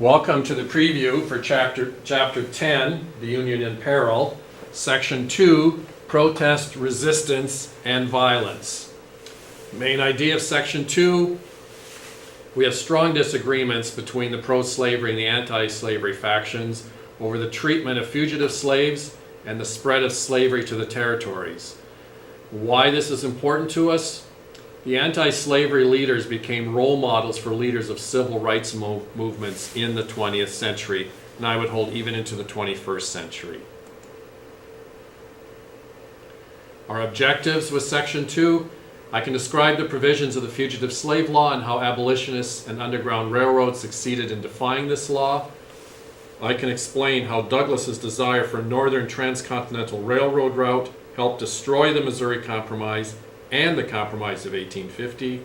Welcome to the preview for Chapter 10, The Union in Peril, Section 2, Protest, Resistance, and Violence. Main idea of Section 2, we have strong disagreements between the pro-slavery and the anti-slavery factions over the treatment of fugitive slaves and the spread of slavery to the territories. Why this is important to us? The anti-slavery leaders became role models for leaders of civil rights movements in the 20th century, and I would hold even into the 21st century. Our objectives with Section 2, I can describe the provisions of the Fugitive Slave Law and how abolitionists and Underground Railroad succeeded in defying this law. I can explain how Douglas's desire for a northern transcontinental railroad route helped destroy the Missouri Compromise and the Compromise of 1850.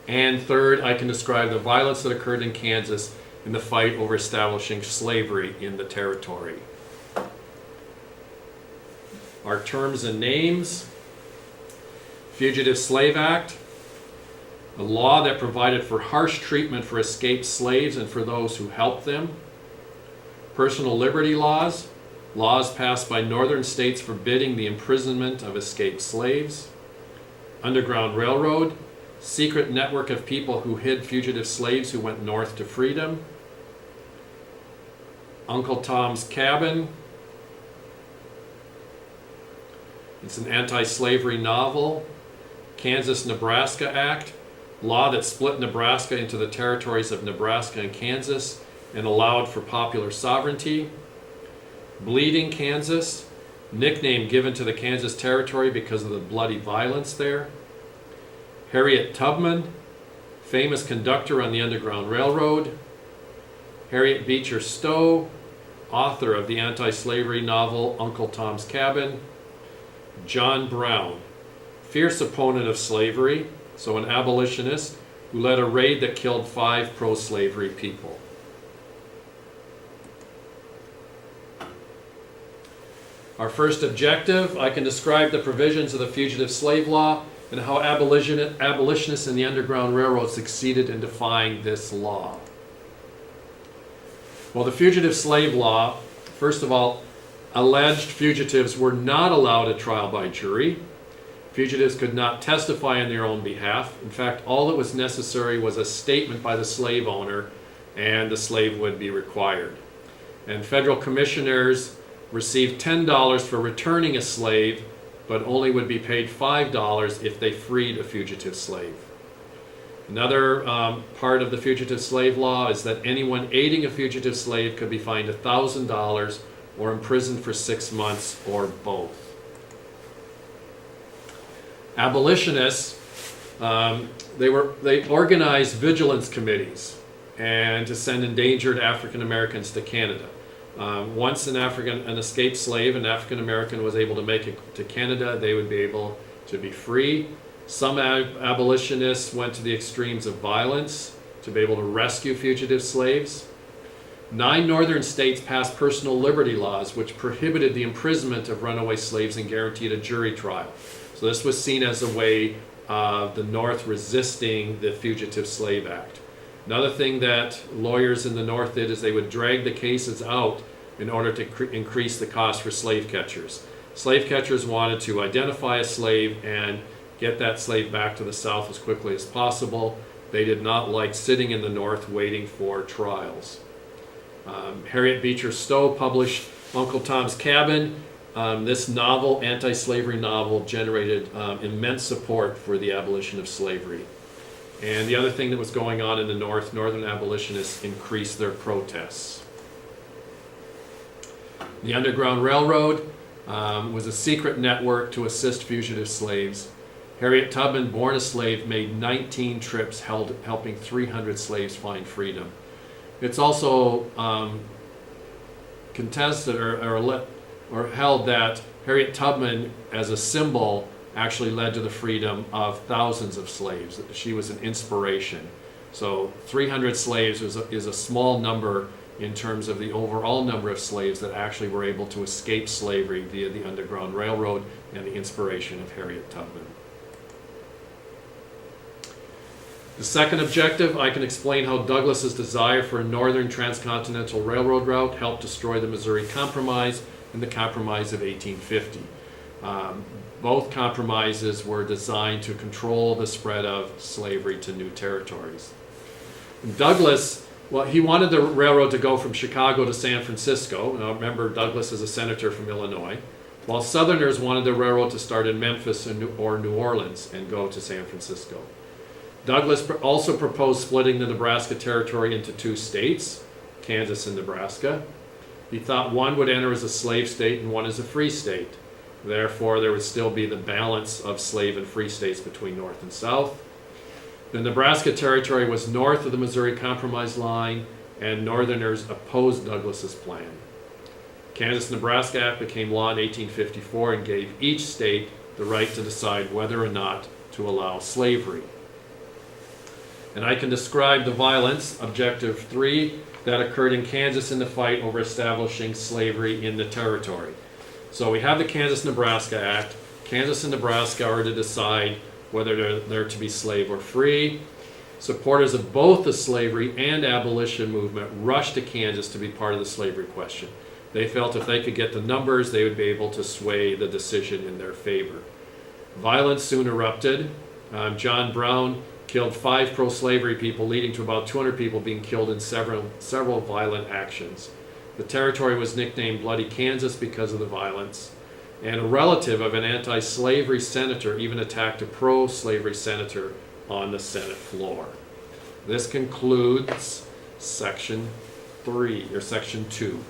And third, I can describe the violence that occurred in Kansas in the fight over establishing slavery in the territory. Our terms and names: Fugitive Slave Act, a law that provided for harsh treatment for escaped slaves and for those who helped them. Personal liberty laws, laws passed by northern states forbidding the imprisonment of escaped slaves. Underground Railroad, secret network of people who hid fugitive slaves who went north to freedom. Uncle Tom's Cabin, it's an anti-slavery novel. Kansas-Nebraska Act, law that split Nebraska into the territories of Nebraska and Kansas and allowed for popular sovereignty. Bleeding Kansas, nickname given to the Kansas Territory because of the bloody violence there. Harriet Tubman, famous conductor on the Underground Railroad. Harriet Beecher Stowe, author of the anti-slavery novel Uncle Tom's Cabin. John Brown, fierce opponent of slavery, so an abolitionist who led a raid that killed 5 pro-slavery people. Our first objective, I can describe the provisions of the Fugitive Slave Law and how abolitionists in the Underground Railroad succeeded in defying this law. Well, the Fugitive Slave Law, first of all, alleged fugitives were not allowed a trial by jury. Fugitives could not testify on their own behalf. In fact, all that was necessary was a statement by the slave owner, and the slave would be required. And federal commissioners received $10 for returning a slave, but only would be paid $5 if they freed a fugitive slave. Another part of the Fugitive Slave Law is that anyone aiding a fugitive slave could be fined $1,000 or imprisoned for 6 months or both. Abolitionists, they organized vigilance committees and to send endangered African Americans to Canada. Once an escaped slave, an African American, was able to make it to Canada, they would be able to be free. Some abolitionists went to the extremes of violence to be able to rescue fugitive slaves. 9 northern states passed personal liberty laws which prohibited the imprisonment of runaway slaves and guaranteed a jury trial. So this was seen as a way of the North resisting the Fugitive Slave Act. Another thing that lawyers in the North did is they would drag the cases out in order to increase the cost for slave catchers. Slave catchers wanted to identify a slave and get that slave back to the South as quickly as possible. They did not like sitting in the North waiting for trials. Harriet Beecher Stowe published Uncle Tom's Cabin. This novel, anti-slavery novel, generated immense support for the abolition of slavery. And the other thing that was going on in the North, northern abolitionists increased their protests. The Underground Railroad was a secret network to assist fugitive slaves. Harriet Tubman, born a slave, made 19 trips helping 300 slaves find freedom. It's also contested or held that Harriet Tubman, as a symbol, actually led to the freedom of thousands of slaves. She was an inspiration. So 300 slaves is a small number in terms of the overall number of slaves that actually were able to escape slavery via the Underground Railroad and the inspiration of Harriet Tubman. The second objective, I can explain how Douglas's desire for a northern transcontinental railroad route helped destroy the Missouri Compromise and the Compromise of 1850. Both compromises were designed to control the spread of slavery to new territories. Douglas, well, he wanted the railroad to go from Chicago to San Francisco. Now remember, Douglas is a senator from Illinois, while Southerners wanted the railroad to start in Memphis or New Orleans and go to San Francisco. Douglas also proposed splitting the Nebraska Territory into two states, Kansas and Nebraska. He thought one would enter as a slave state and one as a free state. Therefore, there would still be the balance of slave and free states between North and South. The Nebraska Territory was north of the Missouri Compromise line, and Northerners opposed Douglas's plan. Kansas-Nebraska Act became law in 1854 and gave each state the right to decide whether or not to allow slavery. And I can describe the violence, objective 3, that occurred in Kansas in the fight over establishing slavery in the territory. So we have the Kansas-Nebraska Act. Kansas and Nebraska are to decide whether they're to be slave or free. Supporters of both the slavery and abolition movement rushed to Kansas to be part of the slavery question. They felt if they could get the numbers, they would be able to sway the decision in their favor. Violence soon erupted. John Brown killed 5 pro-slavery people, leading to about 200 people being killed in several violent actions. The territory was nicknamed Bloody Kansas because of the violence, and a relative of an anti-slavery senator even attacked a pro-slavery senator on the Senate floor. This concludes section 2.